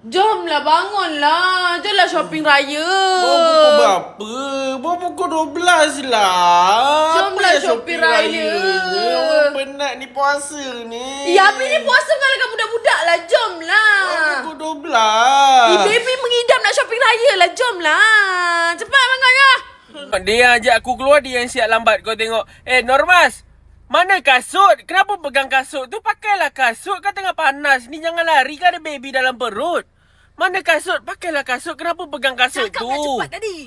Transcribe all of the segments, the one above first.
Jomlah, bangunlah. Jomlah shopping raya. Pukul berapa? Pukul 12 lah. Jomlah Apa shopping raya. Orang penat ni puasa ni. Ya, Abi ni puasa dengan budak-budak lah. Jomlah. Pukul 12. Baby mengidam nak shopping raya lah. Jomlah. Cepat bangunlah. Dia yang ajak aku keluar, dia yang siap lambat. Kau tengok. Normas, mana kasut? Kenapa pegang kasut tu? Pakailah kasut. Kau tengah panas ni, jangan lari. Kan ada baby dalam perut. Mana kasut? Pakailah kasut. Kenapa pegang kasut Cakap tu? nak cepat tadi.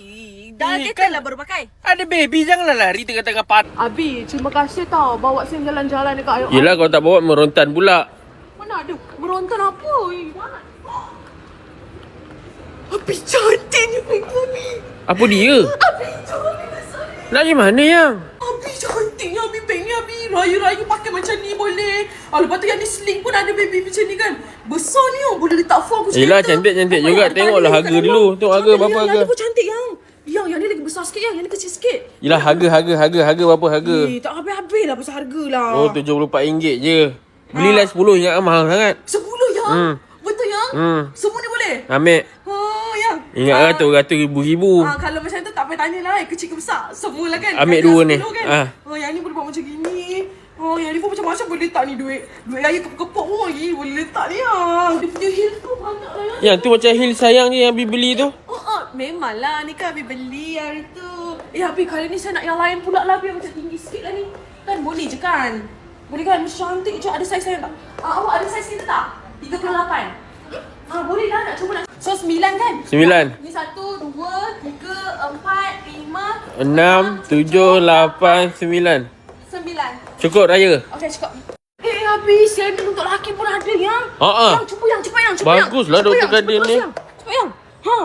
Dah Eh, kan lah baru pakai. Ada baby, janganlah lari tengah-tengah panas. Abi, terima kasih tau. Bawa saya jalan-jalan dekat air. Yelah, kau tak bawa merontan pula. Mana ada berontan apa? Mana? Abi cantiknya baby Abi. Apa dia? Abi cantik besar. Nak pergi mana yang? Abi cantiknya Abi baby Abi. Raya-raya pakai macam ni boleh. Lepas tu yang ni sling pun ada baby macam ni kan. Besar ni oh, boleh letak phone aku. Yelah, cantik-cantik juga. Tengoklah harga dulu. Tengok harga berapa harga. Yang ni pun cantik yang. Yang ni lagi besar sikit yang ni kecil sikit. Yelah, harga berapa harga? Tak habis-habis lah pasal harga lah. Oh, RM74 je. Belilah 10, ingat mahal sangat. 10 yang? Betul yang? Semua ni boleh? Ambil. Yang. Ingat ratus ribu. Kalau macam tu tak payah tanya lah kecil ke besar. Semua lah kan. Ambil Harga dua ni. 10 kan? Yang ni boleh buat macam gini. Yang ni pun macam-macam boleh letak ni duit. Duit raya kepuk-kepuk pun lagi boleh letak ni yang. Dia punya heel tu banyak lah yang. Yang tu macam heel sayang je yang Abi beli tu. Memanglah ni kan Abi beli hari tu. Abi kali ni saya nak yang lain pula lah. Biar macam tinggi sikit lah ni. Kan boleh je kan? Boleh kan? Macam cantik je. Ada saiz saya tak? Awak ada saiz kita tak? 38. Boleh lah nak cuba nak. So 9 kan? 9. Ni 1, 2, 3, 4, 5, 6, 7, 8, 9. 9. Cukup raya? Okey cukup. Habis saya ni untuk lelaki pun ada yang. Yang cepat yang. Baguslah Dr. Kadir ni. Cepat yang.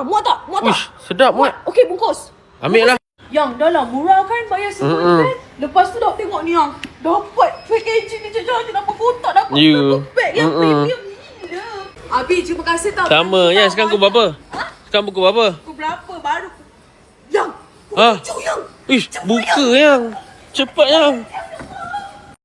Muat tak? Uish, sedap muat. Okey bungkus. Ambil lah. Yang dah lah murah kan bayar semua kan. Lepas tu dah tengok ni yang. Dapat packaging ni je dapat kotak dapat bag yang premium gila. Abi terima kasih tau. Sama yang sekarang pukul berapa? Sekarang pukul berapa? Pukul berapa baru? Yang. Ha? Yang. Ish, buka yang. Cepat yang.